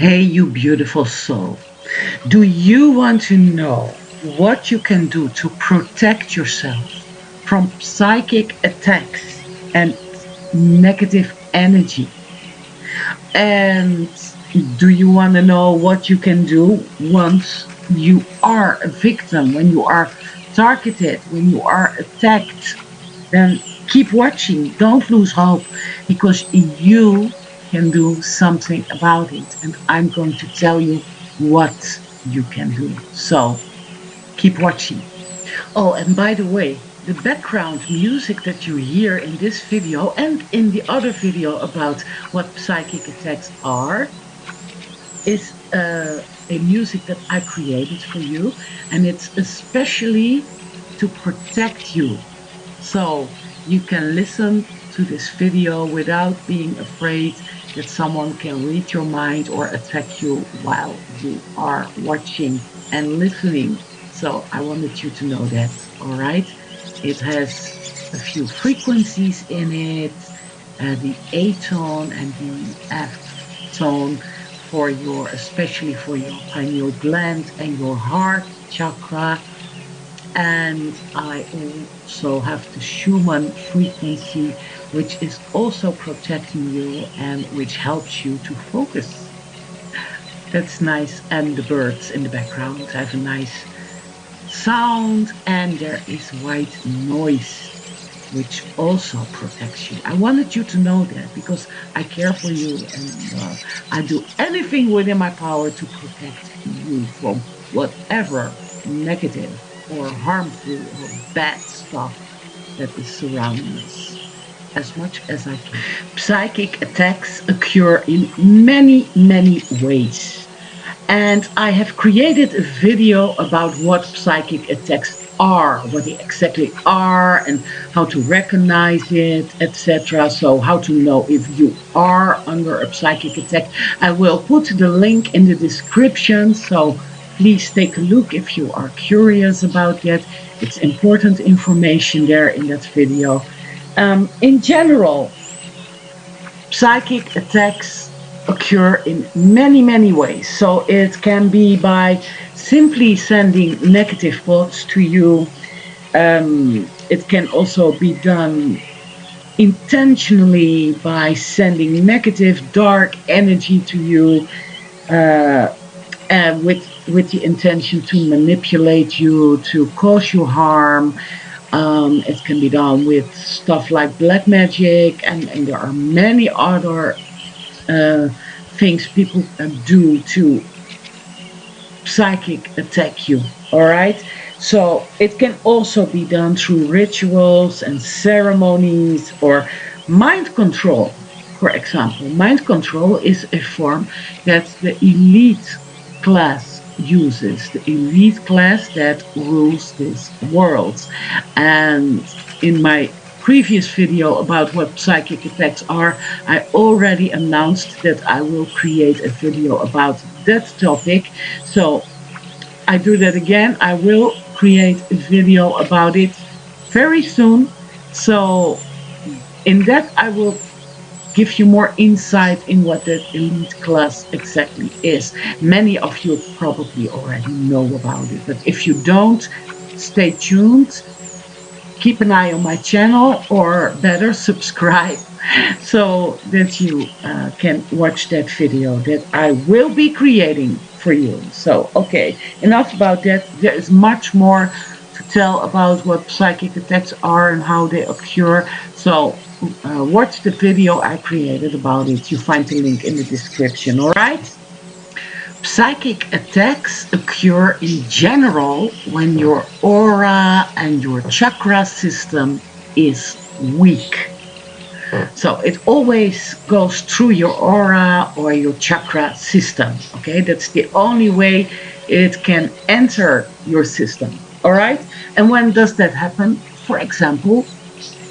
Hey, you beautiful soul. Do you want to know what you can do to protect yourself from psychic attacks and negative energy? And do you want to know what you can do once you are a victim, when you are targeted, when you are attacked? Then keep watching. Don't lose hope because you can do something about it. And I'm going to tell you what you can do. So keep watching. Oh, and by the way, the background music that you hear in this video and in the other video about what psychic attacks are is a music that I created for you, and it's especially to protect you. So you can listen to this video without being afraid that someone can read your mind or attack you while you are watching and listening. So I wanted you to know that, all right? It has a few frequencies in it, the A tone and the F tone for your, especially for your pineal gland and your heart chakra. And I also have the Schumann frequency, which is also protecting you and which helps you to focus. That's nice. And the birds in the background have a nice sound, and there is white noise, which also protects you. I wanted you to know that because I care for you, and I do anything within my power to protect you from whatever negative or harmful or bad stuff that is surrounding us as much as I can. Psychic attacks occur in many, many ways. And I have created a video about what psychic attacks are, what they exactly are, and how to recognize it, etc. So how to know if you are under a psychic attack. I will put the link in the description, so please take a look if you are curious about that. It's important information there in that video. In general, psychic attacks occur in many, many ways. So it can be by simply sending negative thoughts to you. It can also be done intentionally by sending negative, dark energy to you, with the intention to manipulate you, to cause you harm. It can be done with stuff like black magic, and there are many other things people do to psychic attack you, all right? So it can also be done through rituals and ceremonies or mind control. For example, mind control is a form that the elite class uses, the elite class that rules this world. And in my previous video about what psychic attacks are, I already announced that I will create a video about that topic. So I do that again. I will create a video about it very soon. So in that I will give you more insight in what that elite class exactly is. Many of you probably already know about it, but if you don't, stay tuned. Keep an eye on my channel, or better, subscribe, so that you can watch that video that I will be creating for you. So, okay, enough about that. There is much more to tell about what psychic attacks are and how they occur. So, watch the video I created about it. You find the link in the description, all right? Psychic attacks occur in general when your aura and your chakra system is weak. So it always goes through your aura or your chakra system, okay? That's the only way it can enter your system, all right? And when does that happen? For example,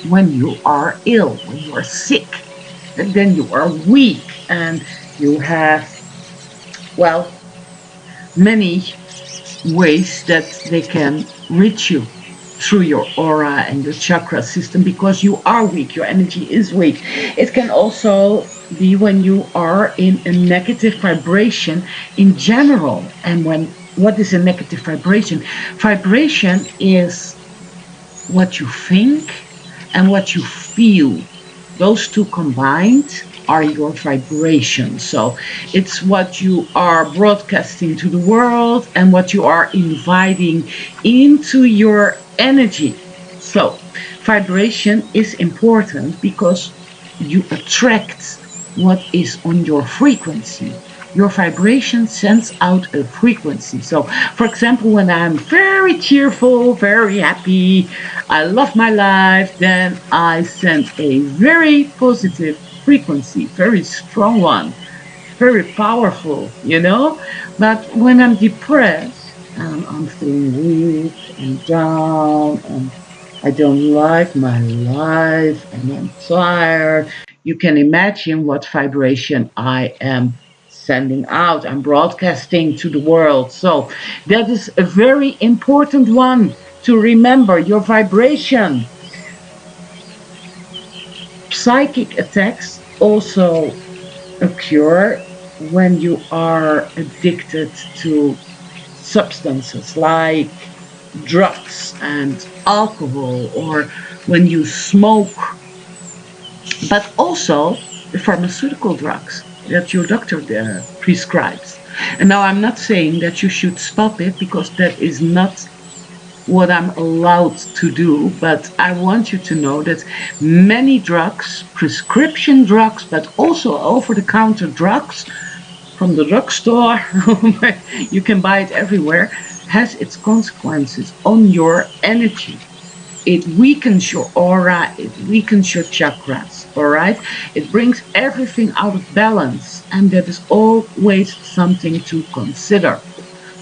when you are ill, when you are sick, and then you are weak and you have, well, many ways that they can reach you through your aura and your chakra system because you are weak, your energy is weak. It can also be when you are in a negative vibration in general. And what is a negative vibration? Vibration is what you think and what you feel. Those two combined are your vibration. So it's what you are broadcasting to the world and what you are inviting into your energy. So vibration is important because you attract what is on your frequency. Your vibration sends out a frequency. So, for example, when I'm very cheerful, very happy, I love my life, then I send a very positive frequency, very strong one, very powerful, you know? But when I'm depressed and I'm feeling weak and down and I don't like my life and I'm tired, you can imagine what vibration I am sending out. I'm broadcasting to the world. So that is a very important one to remember, your vibration. Psychic attacks also occur when you are addicted to substances like drugs and alcohol, or when you smoke, but also the pharmaceutical drugs that your doctor prescribes. And now I'm not saying that you should stop it because that is not what I'm allowed to do, but I want you to know that many drugs, prescription drugs, but also over the counter drugs from the drugstore, you can buy it everywhere, has its consequences on your energy. It weakens your aura, it weakens your chakras, all right? It brings everything out of balance, and that is always something to consider.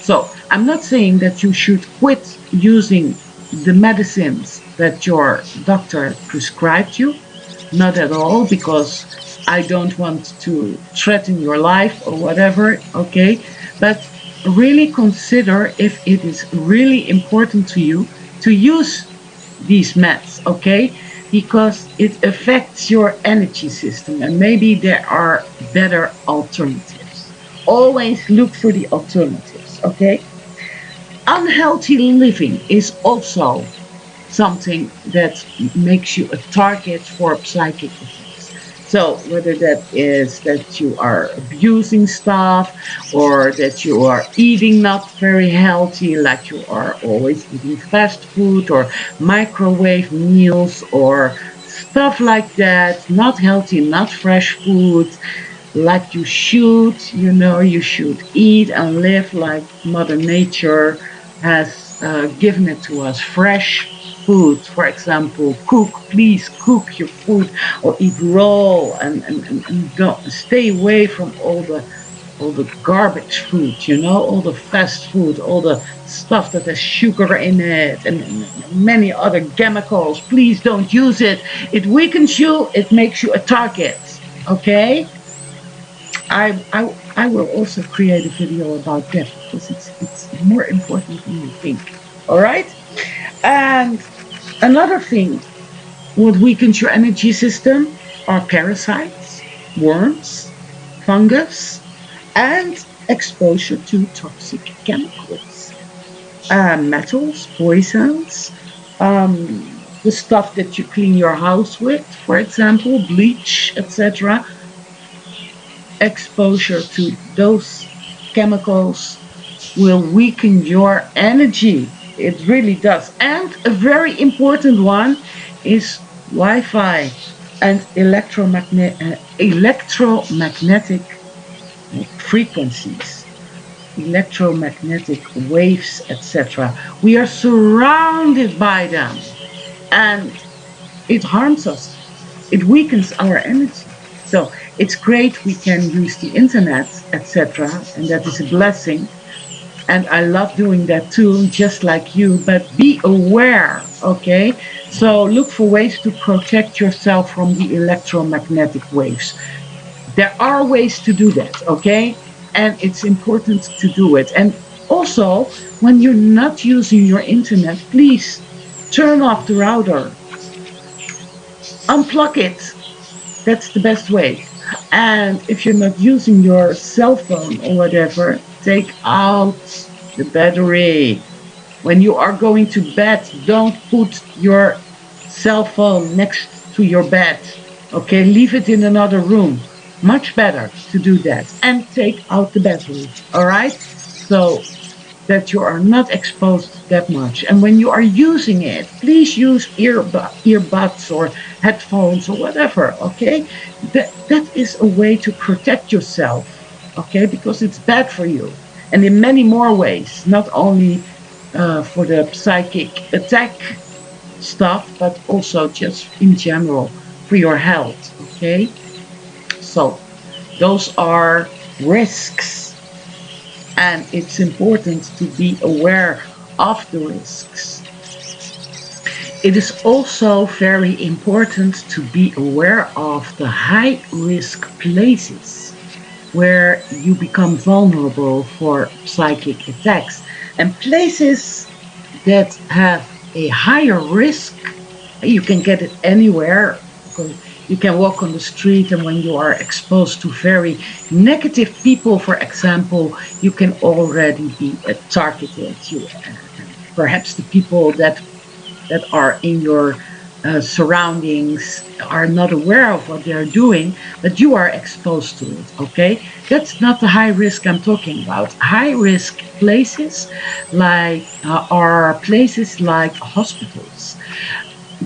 So I'm not saying that you should quit using the medicines that your doctor prescribed you, not at all, because I don't want to threaten your life or whatever, okay? But really consider if it is really important to you to use these meds, okay? Because it affects your energy system and maybe there are better alternatives. Always look for the alternatives, okay? Unhealthy living is also something that makes you a target for psychic attacks. So whether that is that you are abusing stuff or that you are eating not very healthy, like you are always eating fast food or microwave meals or stuff like that, not healthy, not fresh food, like you should, you should eat and live like Mother Nature has given it to us. Fresh food, for example, please cook your food or eat raw, and don't stay away from all the garbage food, all the fast food, all the stuff that has sugar in it and many other chemicals. Please don't use it. It weakens you, it makes you a target. Okay? I will also create a video about that because it's more important than you think. All right? And another thing, what weakens your energy system are parasites, worms, fungus, and exposure to toxic chemicals, metals, poisons, the stuff that you clean your house with, for example, bleach, etc. Exposure to those chemicals will weaken your energy. It really does. And a very important one is Wi-Fi and electromagnetic frequencies, electromagnetic waves, etc. We are surrounded by them, and it harms us. It weakens our energy. So it's great we can use the internet, etc., and that is a blessing. And I love doing that too, just like you, but be aware, okay? So look for ways to protect yourself from the electromagnetic waves. There are ways to do that, okay? And it's important to do it. And also, when you're not using your internet, please turn off the router. Unplug it. That's the best way. And if you're not using your cell phone or whatever, take out the battery. When you are going to bed, don't put your cell phone next to your bed. Okay, leave it in another room. Much better to do that. And take out the battery. All right? So that you are not exposed that much. And when you are using it, please use earbuds or headphones or whatever, okay? That is a way to protect yourself, okay? Because it's bad for you. And in many more ways, not only for the psychic attack stuff, but also just in general for your health, okay? So those are risks, and it's important to be aware of the risks. It is also very important to be aware of the high risk places where you become vulnerable for psychic attacks, and places that have a higher risk. You can get it anywhere. You can walk on the street, and when you are exposed to very negative people, for example, you can already be targeted. Perhaps the people that are in your surroundings are not aware of what they're doing, but you are exposed to it, okay? That's not the high risk I'm talking about. High risk places are places like hospitals,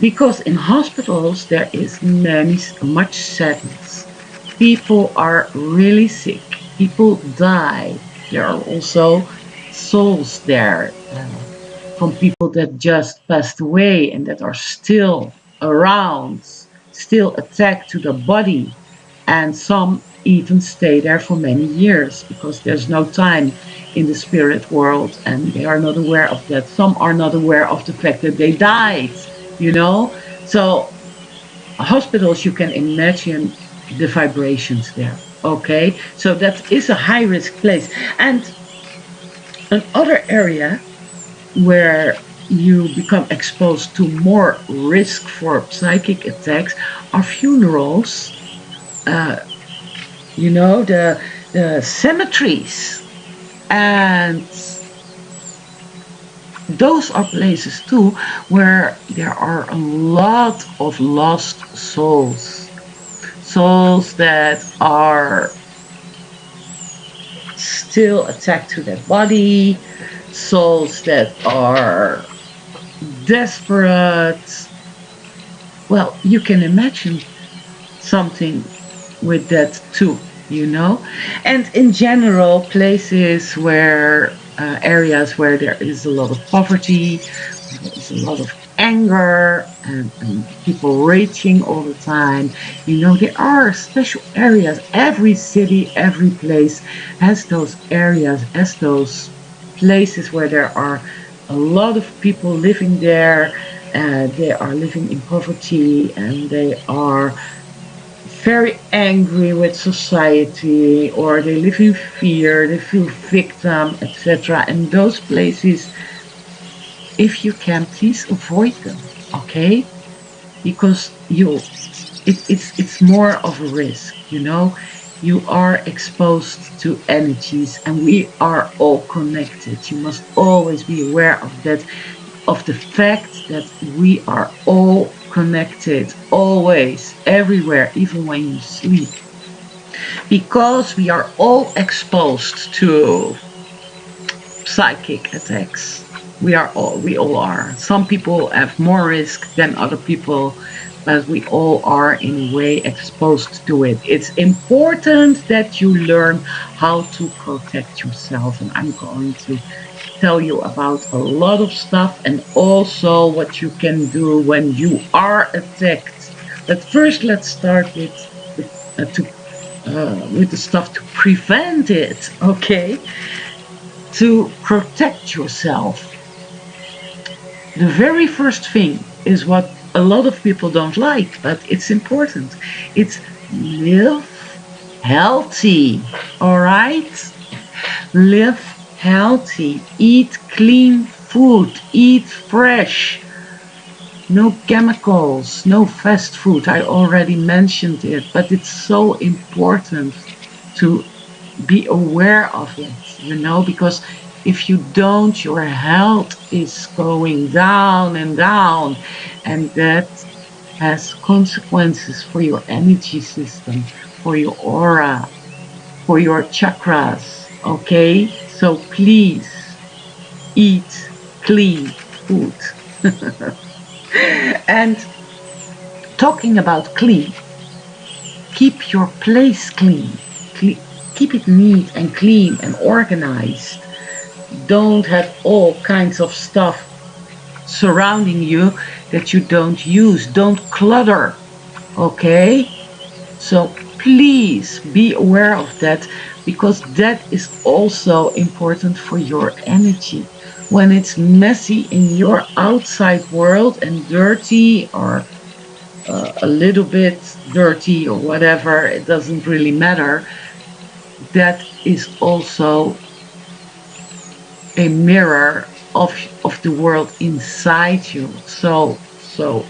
because in hospitals there is much sadness. People are really sick. People die. There are also souls there from people that just passed away and that are still around, still attached to the body, and some even stay there for many years because there's no time in the spirit world and they are not aware of that. Some are not aware of the fact that they died, you know? So, hospitals, you can imagine the vibrations there, okay? So, that is a high risk place. And another area where you become exposed to more risk for psychic attacks are funerals, uh, the cemeteries. And those are places too where there are a lot of lost souls. Souls that are still attached to their body, souls that are desperate. Well, you can imagine something with that too. And in general, places where areas where there is a lot of poverty, there is a lot of anger, and people raging all the time. There are special areas. Every city, every place has those areas, has those places where there are a lot of people living there. They are living in poverty and they are very angry with society, or they live in fear, they feel victim, etc. And those places, if you can, please avoid them, okay? Because it's more of a risk. You are exposed to energies, and we are all connected. You must always be aware of that, of the fact that we are all connected, always, everywhere, even when you sleep. Because we are all exposed to psychic attacks. We all are. Some people have more risk than other people, but we all are in a way exposed to it. It's important that you learn how to protect yourself, and I'm going to tell you about a lot of stuff and also what you can do when you are attacked. But first, let's start with the stuff to prevent it. Okay, to protect yourself. The very first thing is what a lot of people don't like, but it's important. It's live healthy. All right, live healthy, eat clean food, eat fresh. no chemicals, no fast food. I already mentioned it, but it's so important to be aware of it, because if you don't, your health is going down and down, and that has consequences for your energy system, for your aura, for your chakras. Okay, so please eat clean food. And talking about clean, keep your place clean. Keep it neat and clean and organized. Don't have all kinds of stuff surrounding you that you don't use. Don't clutter. Okay? So please be aware of that, because that is also important for your energy. When it's messy in your outside world and dirty, or a little bit dirty or whatever, it doesn't really matter. That is also a mirror of the world inside you. So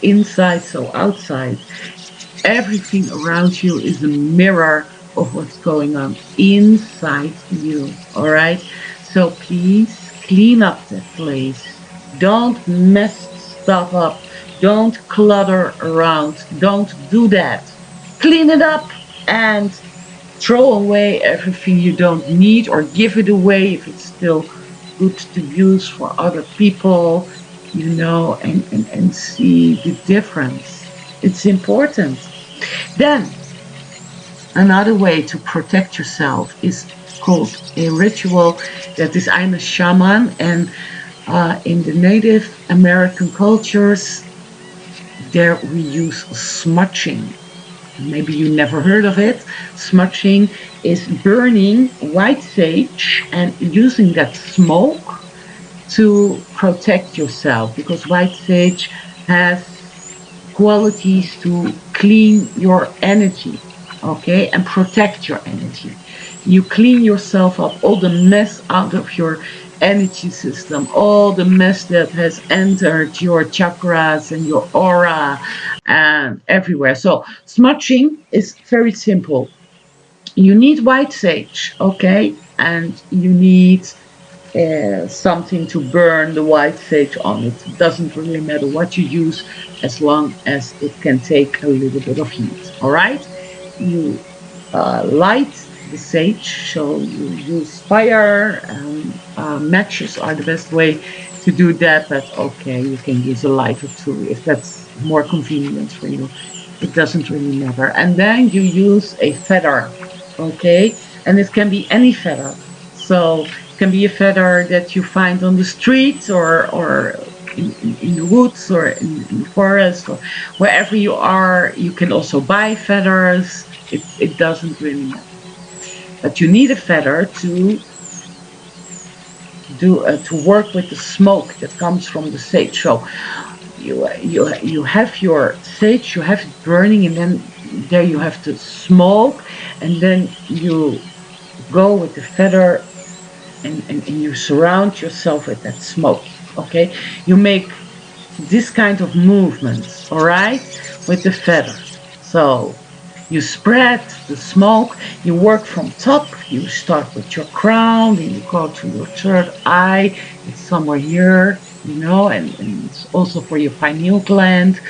inside, so outside. Everything around you is a mirror of what's going on inside you. All right. So please clean up that place. Don't mess stuff up. Don't clutter around. Don't do that. Clean it up and throw away everything you don't need, or give it away if it's still good to use for other people, and see the difference. It's important. Then, another way to protect yourself is called a ritual. That is, I'm a shaman, and in the Native American cultures, there we use smudging. Maybe you never heard of it. Smudging is burning white sage and using that smoke to protect yourself, because white sage has qualities to clean your energy, okay, and protect your energy. You clean yourself up, all the mess out of your energy system, all the mess that has entered your chakras and your aura and everywhere. So smudging is very simple. You need white sage, okay, and you need something to burn the white sage on. It doesn't really matter what you use, as long as it can take a little bit of heat. All right, you light the sage, so you use fire. Matches are the best way to do that, but okay, you can use a lighter too if that's more convenient for you. It doesn't really matter. And then you use a feather, okay, and it can be any feather. So it can be a feather that you find on the street, or in the woods, or in the forest, or wherever you are. You can also buy feathers. It doesn't really matter. But you need a feather to to work with the smoke that comes from the sage. So you have your sage, you have it burning, and then there you have the smoke, and then you go with the feather, and you surround yourself with that smoke. Okay, you make this kind of movements, all right, with the feather. So you spread the smoke, you work from top, you start with your crown, and you go to your third eye, it's somewhere here, and it's also for your pineal gland,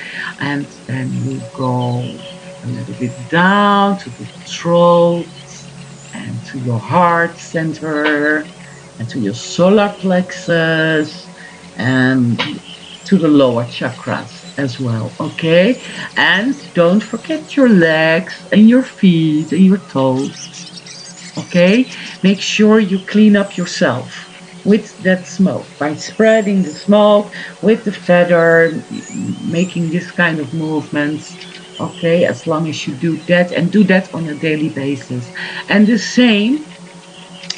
and then you go a little bit down to the throat, and to your heart center, and to your solar plexus, and to the lower chakras as well, okay? And don't forget your legs and your feet and your toes, okay? Make sure you clean up yourself with that smoke by spreading the smoke with the feather, making this kind of movements, okay? As long as you do that, and do that on a daily basis. And the same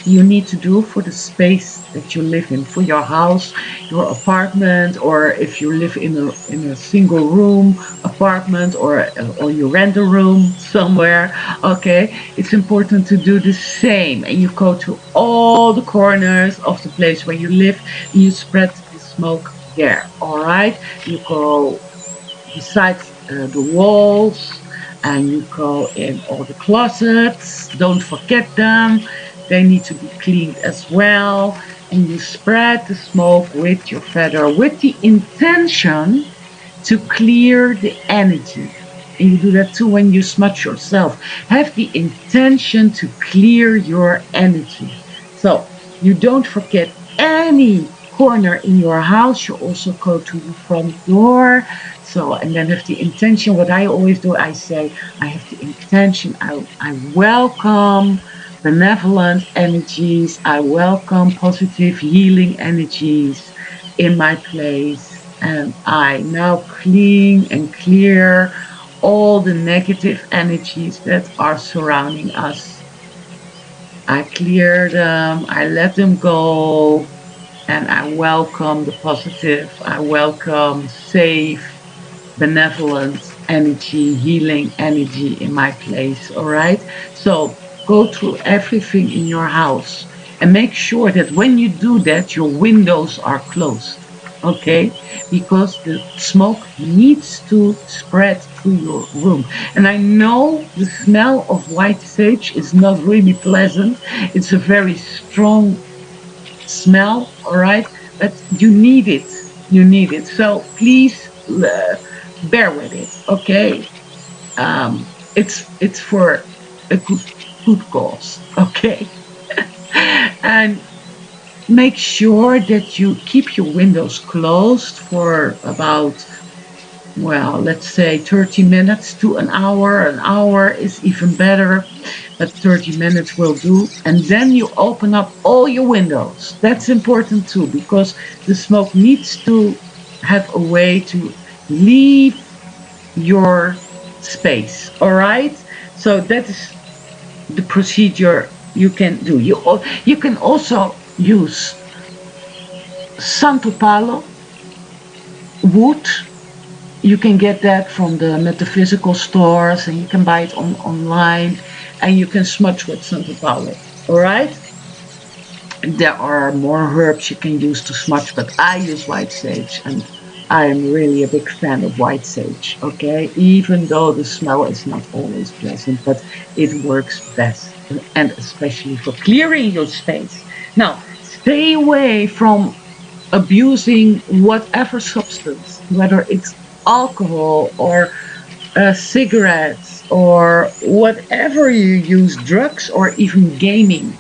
you need to do for the space that you live in, for your house, your apartment, or if you live in a single room apartment, or you rent a room somewhere. Okay, it's important to do the same, and you go to all the corners of the place where you live, and you spread the smoke there. All right, you go besides the walls, and you go in all the closets. Don't forget them. They need to be cleaned as well. And you spread the smoke with your feather with the intention to clear the energy. And you do that too when you smudge yourself. Have the intention to clear your energy. So you don't forget any corner in your house. You also go to your front door. So, and then have the intention. What I always do, I say, I have the intention. I welcome benevolent energies. I welcome positive healing energies in my place. And I now clean and clear all the negative energies that are surrounding us. I clear them, I let them go, and I welcome the positive. I welcome safe, benevolent energy, healing energy in my place. All right. So go through everything in your house and make sure that when you do that, your windows are closed. Okay. Because the smoke needs to spread through your room. And I know the smell of white sage is not really pleasant. It's a very strong smell, all right? But you need it. You need it. So please bear with it, okay? It's for a good cause, okay? And make sure that you keep your windows closed for about, well, let's say 30 minutes to an hour. An hour is even better, but 30 minutes will do. And then you open up all your windows. That's important too, because the smoke needs to have a way to leave your space. All right. So that is the procedure you can do. You can also use Santo Palo wood. You can get that from the metaphysical stores, and you can buy it online, and you can smudge with Santo Paulo. All right. There are more herbs you can use to smudge, but I use white sage, and I am really a big fan of white sage. Okay, even though the smell is not always pleasant, but it works best, and especially for clearing your space. Now, stay away from abusing whatever substance, whether it's alcohol or cigarettes or whatever you use, drugs or even gaming.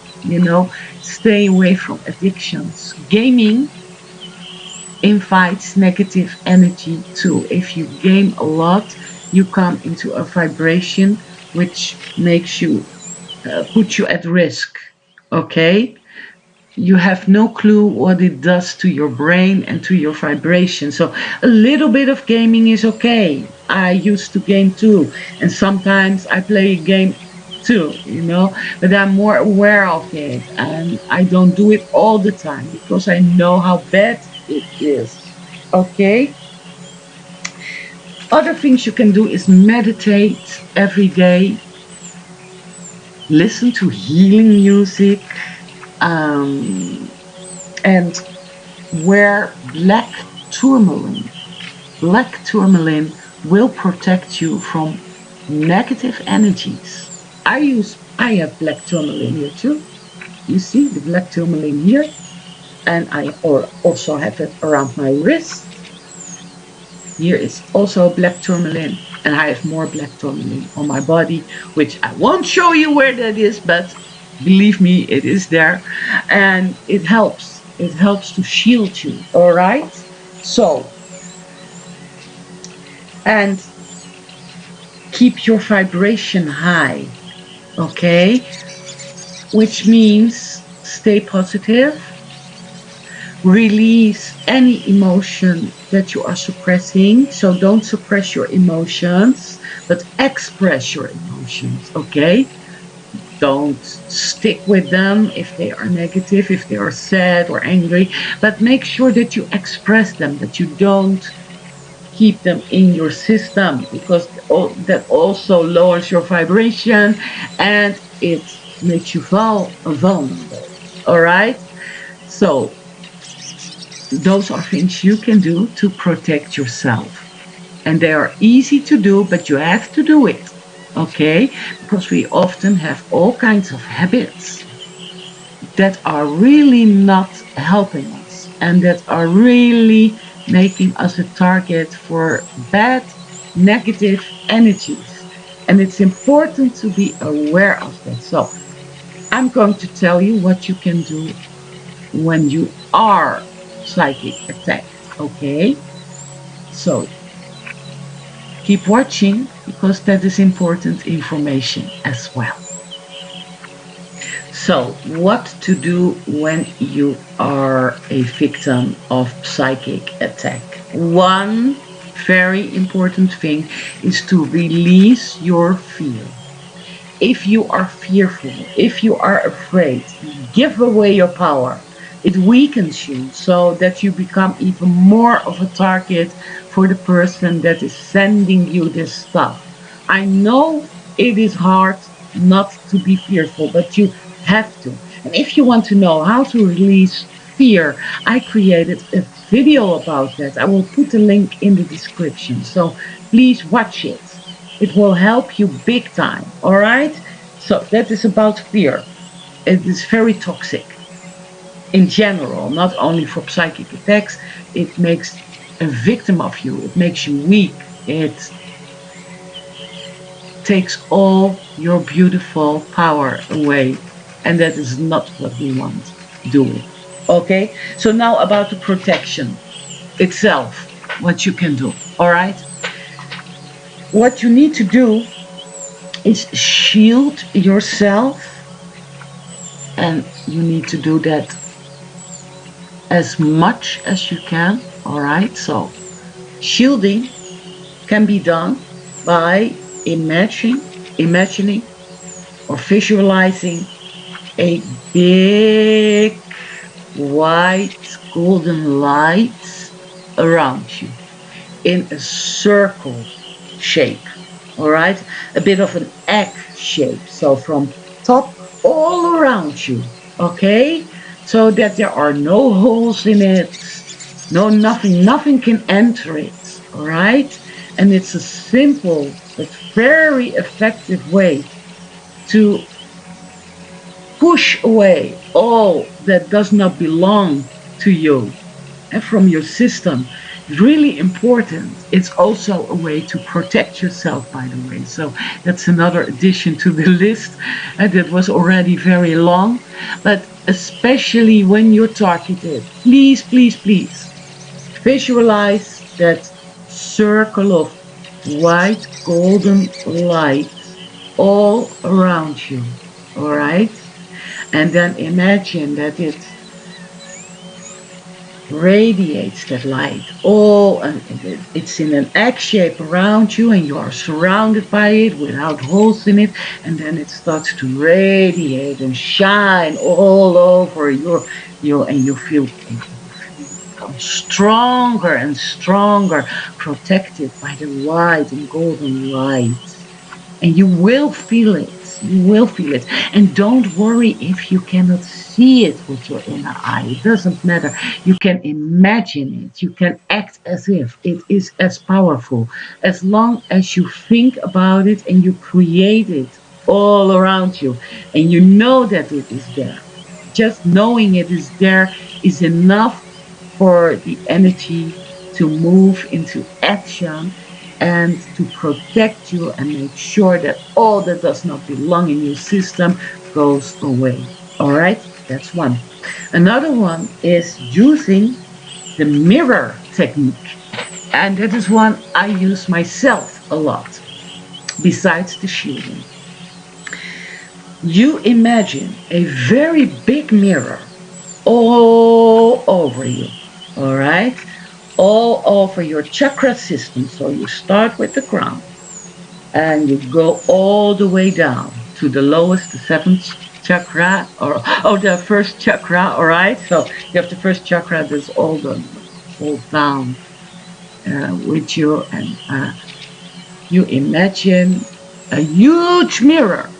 Stay away from addictions. Gaming invites negative energy too. If you game a lot, you come into a vibration which makes you put you at risk. Okay, you have no clue what it does to your brain and to your vibration. So a little bit of gaming is okay. I used to game too, and sometimes I play a game too, but I'm more aware of it, and I don't do it all the time because I know how bad it is. Okay. Other things you can do is meditate every day, listen to healing music, um, and wear black tourmaline. Black tourmaline will protect you from negative energies. I have black tourmaline here too. You see the black tourmaline here, and I also have it around my wrist. Here is also black tourmaline, and I have more black tourmaline on my body, which I won't show you where that is, but believe me, it is there, and it helps. It helps to shield you. All right. So, and keep your vibration high. Okay, which means stay positive. Release any emotion that you are suppressing. So don't suppress your emotions, but express your emotions. Okay. Don't stick with them if they are negative, if they are sad or angry, but make sure that you express them, that you don't keep them in your system, because that also lowers your vibration and it makes you vulnerable. All right. So those are things you can do to protect yourself. And they are easy to do, but you have to do it. Okay? Because we often have all kinds of habits that are really not helping us and that are really making us a target for bad, negative energies. And it's important to be aware of that. So, I'm going to tell you what you can do when you are psychic attacked. Okay? So, keep watching because that is important information as well. So, what to do when you are a victim of psychic attack? One very important thing is to release your fear. If you are fearful, if you are afraid, give away your power. It weakens you so that you become even more of a target for the person that is sending you this stuff. I know it is hard not to be fearful, but you have to. And if you want to know how to release fear, I created a video about that. I will put the link in the description. So please watch it. It will help you big time. All right? So that is about fear. It is very toxic in general, not only for psychic attacks. It makes a victim of you. It makes you weak. It takes all your beautiful power away. And that is not what we want doing. Okay? So now about the protection itself, what you can do. All right? What you need to do is shield yourself, and you need to do that as much as you can. All right, so shielding can be done by imagining or visualizing a big white golden light around you in a circle shape. All right, a bit of an egg shape, so from top all around you. Okay, so that there are no holes in it, nothing can enter it. All right, and it's a simple but very effective way to push away all that does not belong to you and from your system. Really important. It's also a way to protect yourself, by the way. So that's another addition to the list. And that was already very long. But especially when you're targeted, please, please, please visualize that circle of white golden light all around you. All right? And then imagine that it radiates that light all, and it's in an egg shape around you, and you are surrounded by it without holes in it, and then it starts to radiate and shine all over your and you feel become stronger and stronger, protected by the white and golden light. And you will feel it. You will feel it. And don't worry if you cannot see it with your inner eye. It doesn't matter. You can imagine it. You can act as if it is as powerful. As long as you think about it and you create it all around you. And you know that it is there. Just knowing it is there is enough for the energy to move into action and to protect you and make sure that all that does not belong in your system goes away. All right, that's one. Another one is using the mirror technique, and that is one I use myself a lot besides the shielding. You imagine a very big mirror all over you. All right, all over your chakra system. So you start with the crown and you go all the way down to the lowest, the seventh chakra, or the first chakra. All right, so you have the first chakra that's all down with you, and you imagine a huge mirror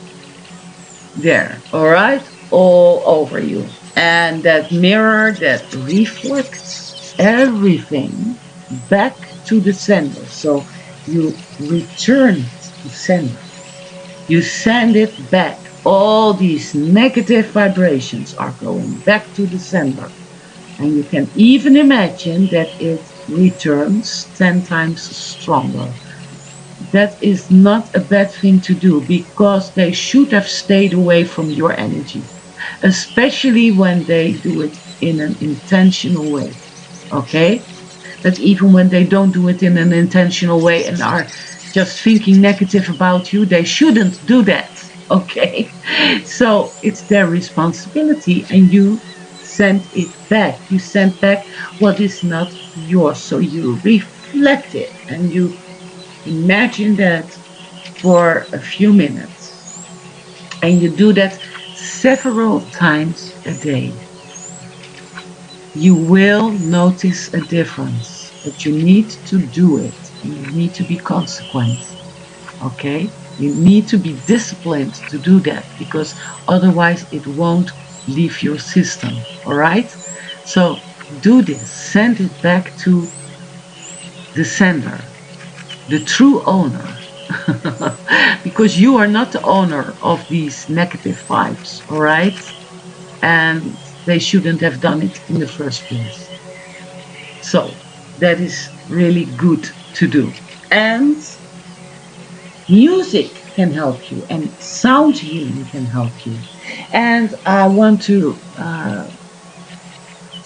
there. All right, all over you, and that mirror that reflects everything back to the center. So you return it to sender. You send it back. All these negative vibrations are going back to the sender. And you can even imagine that it returns 10 times stronger. That is not a bad thing to do because they should have stayed away from your energy, especially when they do it in an intentional way. Okay? But even when they don't do it in an intentional way and are just thinking negative about you, they shouldn't do that. Okay? So it's their responsibility and you send it back. You send back what is not yours. So you reflect it and you imagine that for a few minutes. And you do that several times a day. You will notice a difference, but you need to do it and you need to be consequent. Okay? You need to be disciplined to do that because otherwise it won't leave your system. All right? So do this. Send it back to the sender, the true owner. Because you are not the owner of these negative vibes, all right? And they shouldn't have done it in the first place. So that is really good to do. And music can help you, and sound healing can help you. And I want to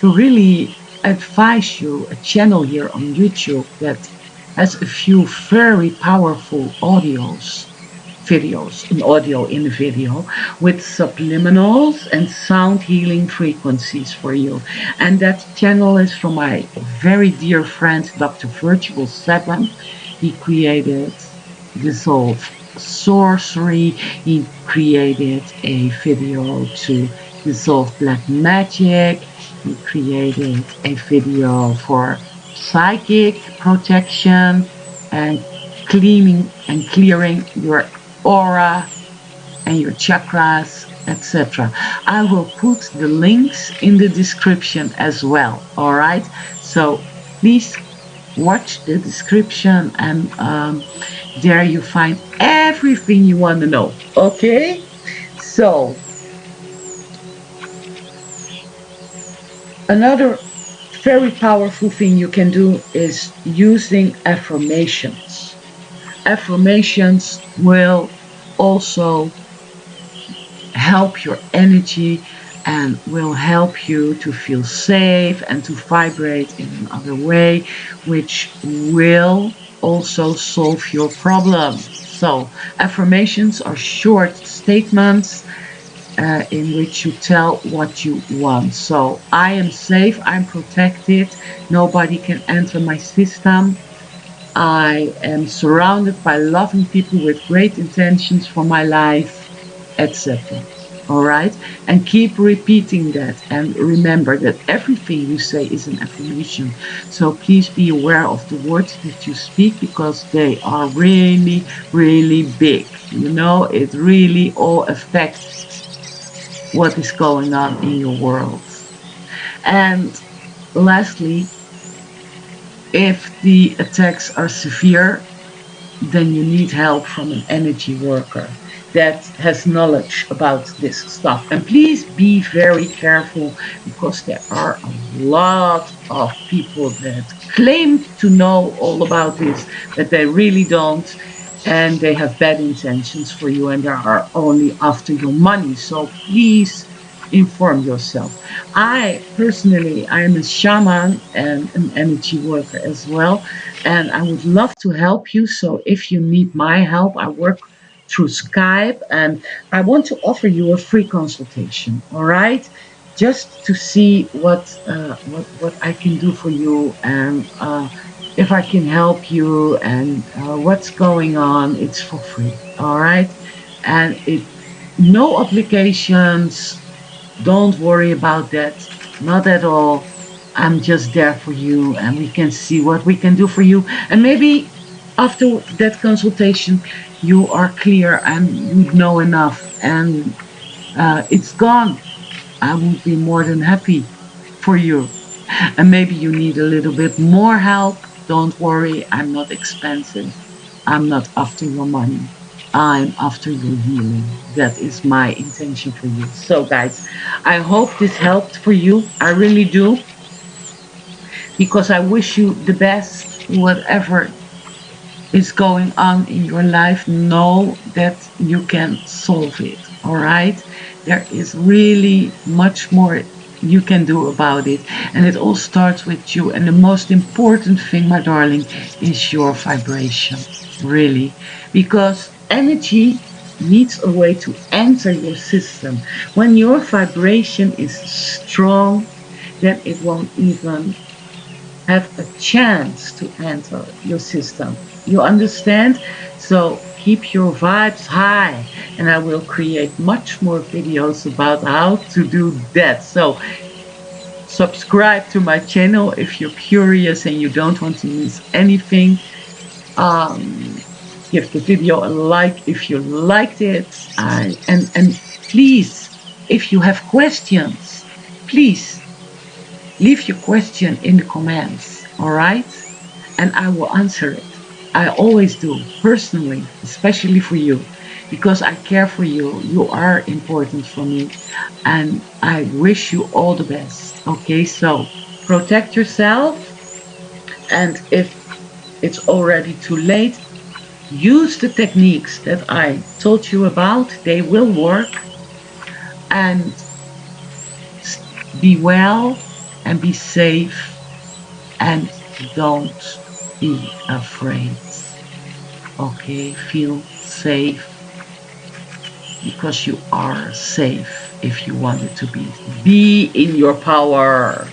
really advise you a channel here on YouTube that has a few very powerful videos, an audio in a video with subliminals and sound healing frequencies for you. And that channel is from my very dear friend, Dr. Virtual 7. He created Dissolve Sorcery. He created a video to dissolve black magic. He created a video for psychic protection and clearing your aura and your chakras, etc. I will put the links in the description as well. All right. So please watch the description and there you find everything you want to know. Okay. So another very powerful thing you can do is using affirmations. Affirmations will also help your energy and will help you to feel safe and to vibrate in another way, which will also solve your problem. So, affirmations are short statements in which you tell what you want. So, I am safe, I'm protected, nobody can enter my system. I am surrounded by loving people with great intentions for my life, etc. All right? And keep repeating that. And remember that everything you say is an affirmation. So please be aware of the words that you speak because they are really, really big. You know, it really all affects what is going on in your world. And lastly, if the attacks are severe, then you need help from an energy worker that has knowledge about this stuff. And please be very careful because there are a lot of people that claim to know all about this, but they really don't. And they have bad intentions for you and they are only after your money. So please inform yourself. I personally, I am a shaman and an energy worker as well, and I would love to help you. So if you need my help, I work through Skype, and I want to offer you a free consultation. All right, just to see what I can do for you and if I can help you and what's going on. It's for free. All right, and it no obligations. Don't worry about that. Not at all. I'm just there for you and we can see what we can do for you. And maybe after that consultation, you are clear and you know enough and it's gone. I would be more than happy for you. And maybe you need a little bit more help. Don't worry, I'm not expensive. I'm not after your money. I'm after your healing. That is my intention for you. So, guys, I hope this helped for you. I really do, because I wish you the best, whatever is going on in your life. Know that you can solve it. All right. There is really much more you can do about it. And it all starts with you. And the most important thing, my darling, is your vibration. Really. Because energy needs a way to enter your system. When your vibration is strong, then it won't even have a chance to enter your system. You understand? So keep your vibes high, and I will create much more videos about how to do that. So subscribe to my channel if you're curious and you don't want to miss anything. Um, Give the video a like if you liked it. And please, if you have questions, please leave your question in the comments, all right? And I will answer it. I always do, personally, especially for you, because I care for you. You are important for me, and I wish you all the best. Okay, so protect yourself, and if it's already too late, use the techniques that I told you about. They will work, and be well and be safe, and don't be afraid. Okay, feel safe, because you are safe if you want it to be. Be in your power.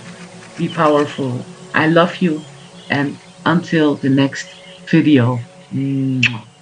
Be powerful. I love you. And until the next video. Mwah.